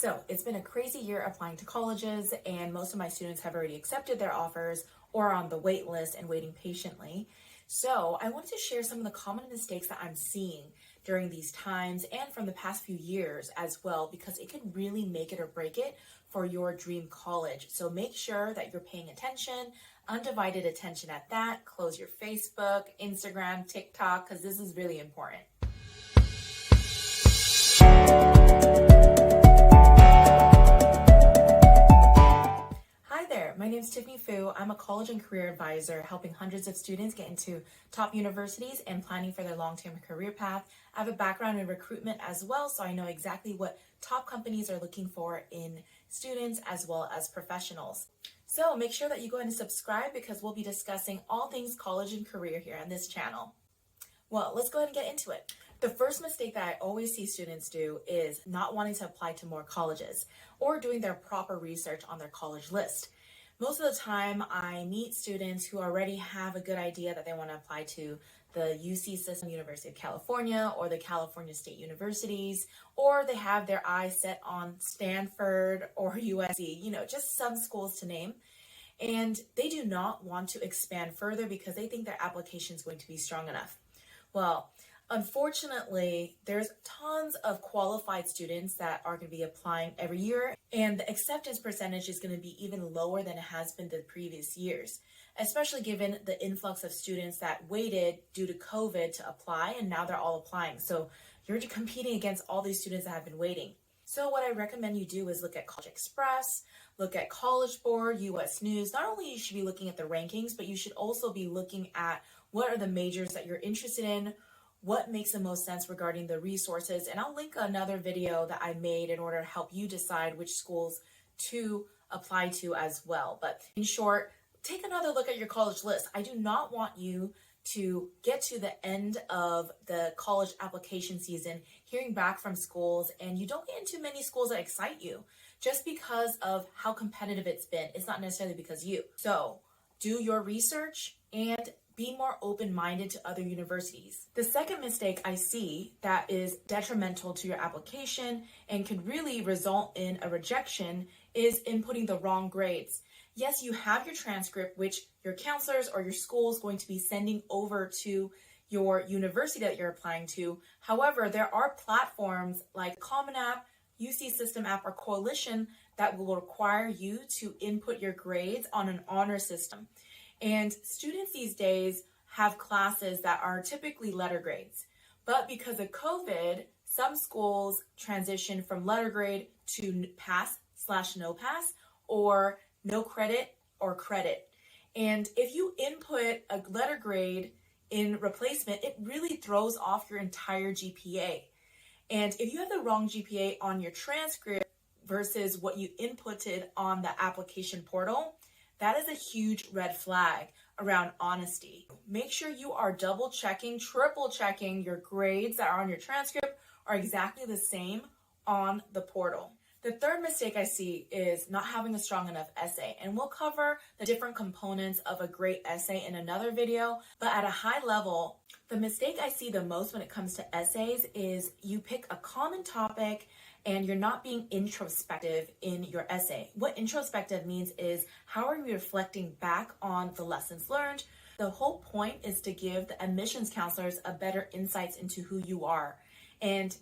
So it's been a crazy year applying to colleges, and most of my students have already accepted their offers or are on the wait list and waiting patiently. So I wanted to share some of the common mistakes that I'm seeing during these times and from the past few years as well, because it can really make it or break it for your dream college. So make sure that you're paying attention, undivided attention at that. Close your Facebook, Instagram, TikTok, because this is really important. My name is Tiffany Fu. I'm a college and career advisor helping hundreds of students get into top universities and planning for their long-term career path. I have a background in recruitment as well, so I know exactly what top companies are looking for in students as well as professionals. So make sure that you go ahead and subscribe because we'll be discussing all things college and career here on this channel. Well, let's go ahead and get into it. The first mistake that I always see students do is not wanting to apply to more colleges or doing their proper research on their college list. Most of the time, I meet students who already have a good idea that they want to apply to the UC system, University of California, or the California State Universities, or they have their eyes set on Stanford or USC, just some schools to name. And they do not want to expand further because they think their application is going to be strong enough. Well, unfortunately, there's tons of qualified students that are going to be applying every year, and the acceptance percentage is going to be even lower than it has been the previous years, especially given the influx of students that waited due to COVID to apply, and now they're all applying. So you're competing against all these students that have been waiting. So what I recommend you do is look at College Express, look at College Board, US News. Not only you should be looking at the rankings, but you should also be looking at what are the majors that you're interested in, what makes the most sense regarding the resources. And I'll link another video that I made in order to help you decide which schools to apply to as well. But in short, take another look at your college list. I do not want you to get to the end of the college application season hearing back from schools and you don't get into many schools that excite you just because of how competitive it's been. It's not necessarily because you. So do your research and be more open-minded to other universities. The second mistake I see that is detrimental to your application and could really result in a rejection is inputting the wrong grades. Yes, you have your transcript, which your counselors or your school is going to be sending over to your university that you're applying to. However, there are platforms like Common App, UC System App, or Coalition that will require you to input your grades on an honor system. And students these days have classes that are typically letter grades. But because of COVID, some schools transition from letter grade to pass/no pass, or no credit or credit. And if you input a letter grade in replacement, it really throws off your entire GPA. And if you have the wrong GPA on your transcript versus what you inputted on the application portal, that is a huge red flag around honesty. Make sure you are double checking, triple checking your grades that are on your transcript are exactly the same on the portal. The third mistake I see is not having a strong enough essay, and we'll cover the different components of a great essay in another video, but at a high level, the mistake I see the most when it comes to essays is you pick a common topic and you're not being introspective in your essay. What introspective means is how are you reflecting back on the lessons learned? The whole point is to give the admissions counselors a better insights into who you are. And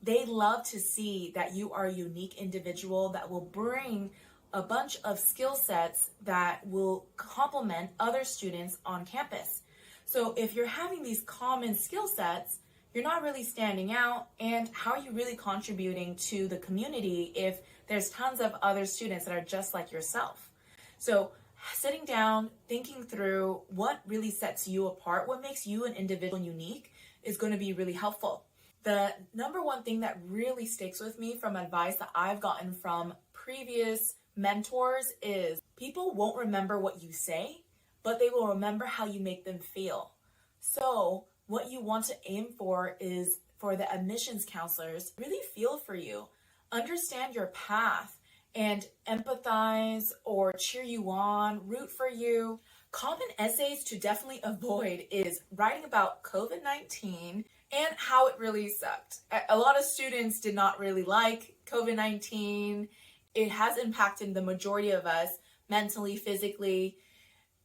they love to see that you are a unique individual that will bring a bunch of skill sets that will complement other students on campus. So if you're having these common skill sets, you're not really standing out, and how are you really contributing to the community if there's tons of other students that are just like yourself? So sitting down, thinking through what really sets you apart, what makes you an individual and unique is going to be really helpful. The number one thing that really sticks with me from advice that I've gotten from previous mentors is people won't remember what you say, but they will remember how you make them feel. So what you want to aim for is for the admissions counselors really feel for you, understand your path, and empathize or cheer you on, root for you. Common essays to definitely avoid is writing about COVID-19 and how it really sucked. A lot of students did not really like COVID-19. It has impacted the majority of us mentally, physically,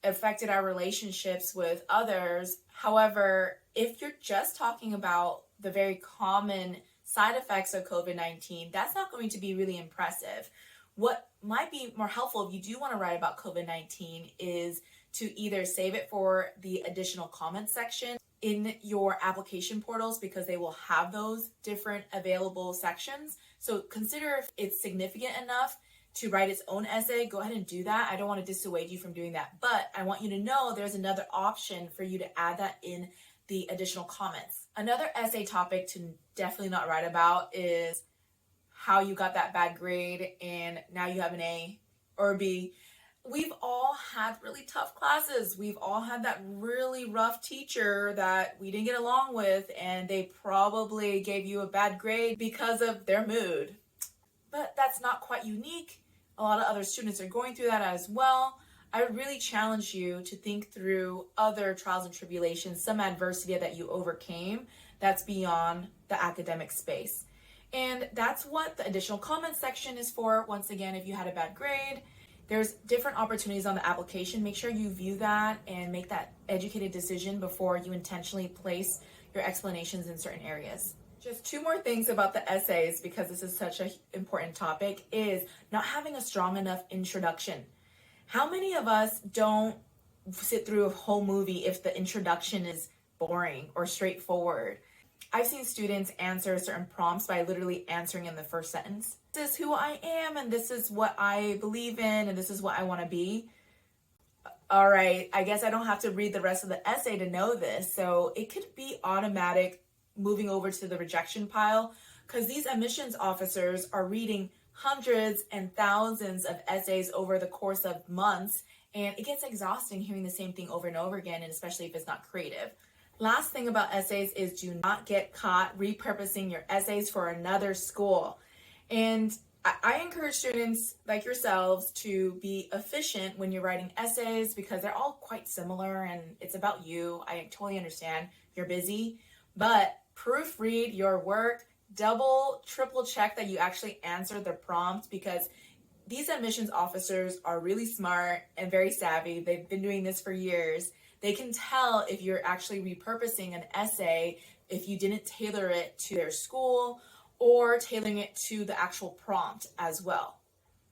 affected our relationships with others. However, if you're just talking about the very common side effects of COVID-19, that's not going to be really impressive. What might be more helpful if you do want to write about COVID-19 is to either save it for the additional comments section in your application portals, because they will have those different available sections. So consider if it's significant enough to write its own essay, go ahead and do that. I don't want to dissuade you from doing that, but I want you to know there's another option for you to add that in the additional comments. Another essay topic to definitely not write about is how you got that bad grade and now you have an A or a B. We've all had really tough classes. We've all had that really rough teacher that we didn't get along with, and they probably gave you a bad grade because of their mood. But that's not quite unique. A lot of other students are going through that as well. I would really challenge you to think through other trials and tribulations, some adversity that you overcame that's beyond the academic space. And that's what the additional comments section is for. Once again, if you had a bad grade, there's different opportunities on the application. Make sure you view that and make that educated decision before you intentionally place your explanations in certain areas. Just two more things about the essays, because this is such an important topic, is not having a strong enough introduction. How many of us don't sit through a whole movie if the introduction is boring or straightforward? I've seen students answer certain prompts by literally answering in the first sentence. This is who I am, and this is what I believe in, and this is what I want to be. All right, I guess I don't have to read the rest of the essay to know this. So it could be automatic moving over to the rejection pile, because these admissions officers are reading hundreds and thousands of essays over the course of months, and it gets exhausting hearing the same thing over and over again, and especially if it's not creative. Last thing about essays is do not get caught repurposing your essays for another school. And I encourage students like yourselves to be efficient when you're writing essays, because they're all quite similar and it's about you. I totally understand you're busy, but proofread your work, double, triple check that you actually answered the prompt, because these admissions officers are really smart and very savvy. They've been doing this for years. They can tell if you're actually repurposing an essay if you didn't tailor it to their school or tailoring it to the actual prompt as well.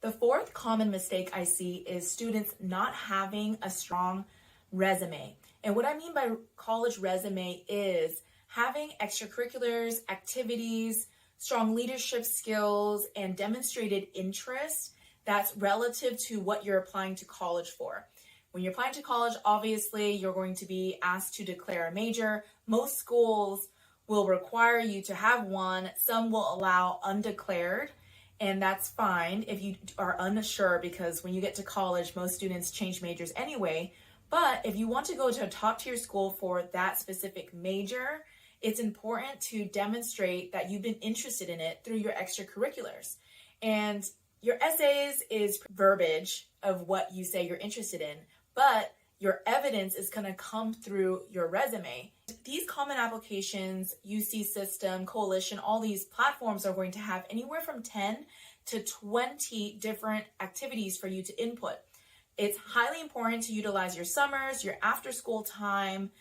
The fourth common mistake I see is students not having a strong resume. And what I mean by college resume is having extracurriculars, activities, strong leadership skills, and demonstrated interest that's relative to what you're applying to college for. When you're applying to college, obviously, you're going to be asked to declare a major. Most schools will require you to have one. Some will allow undeclared, and that's fine if you are unsure, because when you get to college, most students change majors anyway. But if you want to go to a top-tier school for that specific major, it's important to demonstrate that you've been interested in it through your extracurriculars. And your essays is verbiage of what you say you're interested in, but your evidence is going to come through your resume. These common applications, UC System, Coalition, all these platforms are going to have anywhere from 10 to 20 different activities for you to input. It's highly important to utilize your summers, your after school time,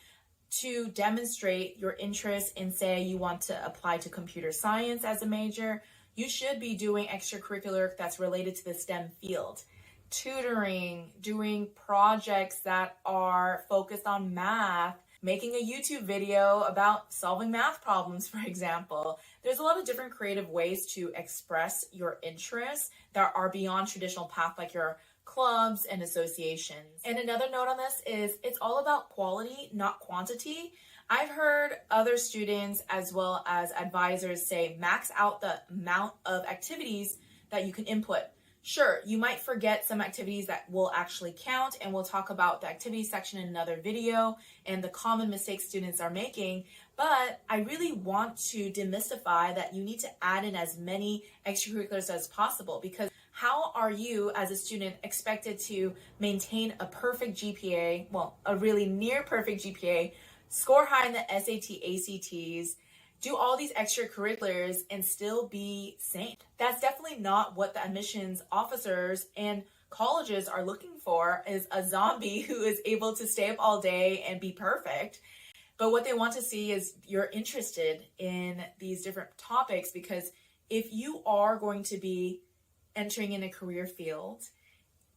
to demonstrate your interest in, say, you want to apply to computer science as a major. You should be doing extracurricular that's related to the STEM field. Tutoring, doing projects that are focused on math, making a YouTube video about solving math problems, for example. There's a lot of different creative ways to express your interests that are beyond traditional path, like your clubs and associations. And another note on this is it's all about quality, not quantity. I've heard other students as well as advisors say max out the amount of activities that you can input. Sure, you might forget some activities that will actually count, and we'll talk about the activity section in another video and the common mistakes students are making, but I really want to demystify that you need to add in as many extracurriculars as possible, because how are you as a student expected to maintain a perfect GPA, well, a really near perfect GPA, score high in the SAT, ACTs, do all these extracurriculars and still be sane. That's definitely not what the admissions officers and colleges are looking for, is a zombie who is able to stay up all day and be perfect. But what they want to see is you're interested in these different topics, because if you are going to be entering in a career field,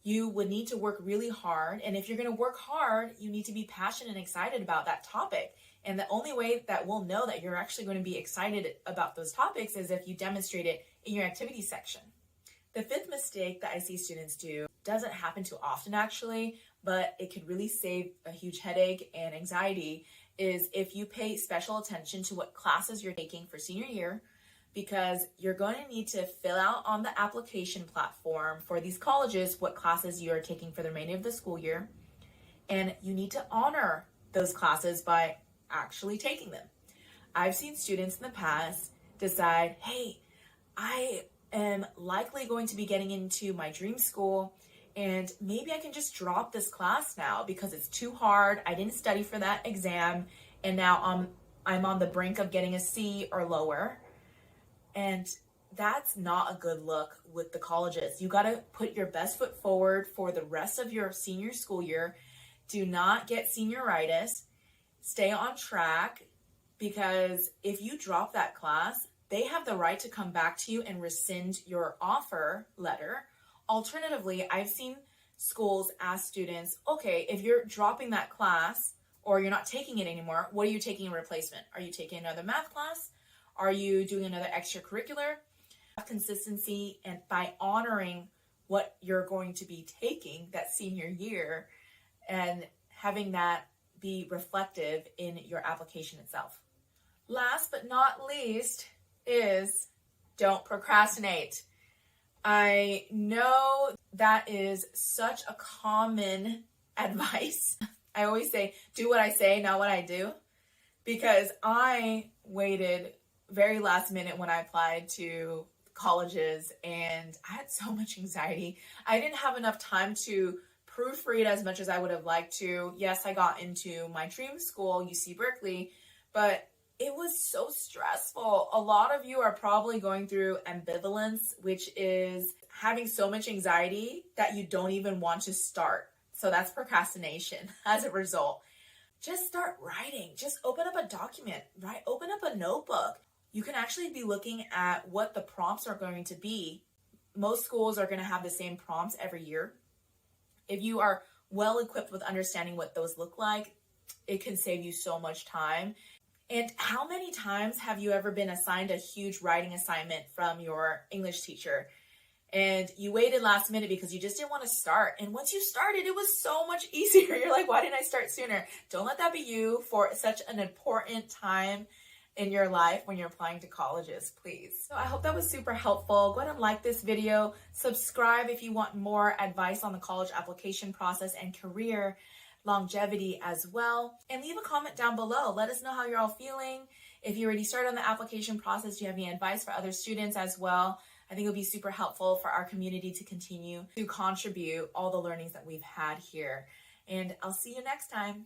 you would need to work really hard. And if you're going to work hard, you need to be passionate and excited about that topic. And the only way that we'll know that you're actually going to be excited about those topics is if you demonstrate it in your activity section. The fifth mistake that I see students do doesn't happen too often actually, but it could really save a huge headache and anxiety, is if you pay special attention to what classes you're taking for senior year, because you're going to need to fill out on the application platform for these colleges what classes you are taking for the remainder of the school year. And you need to honor those classes by actually taking them. I've seen students in the past decide, hey, I am likely going to be getting into my dream school, and maybe I can just drop this class now because it's too hard. I didn't study for that exam, and now I'm on the brink of getting a C or lower. And that's not a good look with the colleges. You got to put your best foot forward for the rest of your senior school year. Do not get senioritis. Stay on track, because if you drop that class, they have the right to come back to you and rescind your offer letter. Alternatively, I've seen schools ask students, okay, if you're dropping that class or you're not taking it anymore, what are you taking in replacement? Are you taking another math class? Are you doing another extracurricular? Consistency, and by honoring what you're going to be taking that senior year and having that be reflective in your application itself. Last but not least is don't procrastinate. I know that is such a common advice. I always say, do what I say, not what I do, because I waited very last minute when I applied to colleges and I had so much anxiety. I didn't have enough time to proofread as much as I would have liked to. Yes, I got into my dream school, UC Berkeley, but it was so stressful. A lot of you are probably going through ambivalence, which is having so much anxiety that you don't even want to start. So that's procrastination as a result. Just start writing. Just open up a document, right? Open up a notebook. You can actually be looking at what the prompts are going to be. Most schools are going to have the same prompts every year. If you are well equipped with understanding what those look like, it can save you so much time. And how many times have you ever been assigned a huge writing assignment from your English teacher and you waited last minute because you just didn't want to start? And once you started, it was so much easier. You're like, why didn't I start sooner? Don't let that be you for such an important time in your life when you're applying to colleges, please. So I hope that was super helpful. Go ahead and like this video. Subscribe if you want more advice on the college application process and career longevity as well. And leave a comment down below. Let us know how you're all feeling. If you already started on the application process, do you have any advice for other students as well? I think it'll be super helpful for our community to continue to contribute all the learnings that we've had here. And I'll see you next time.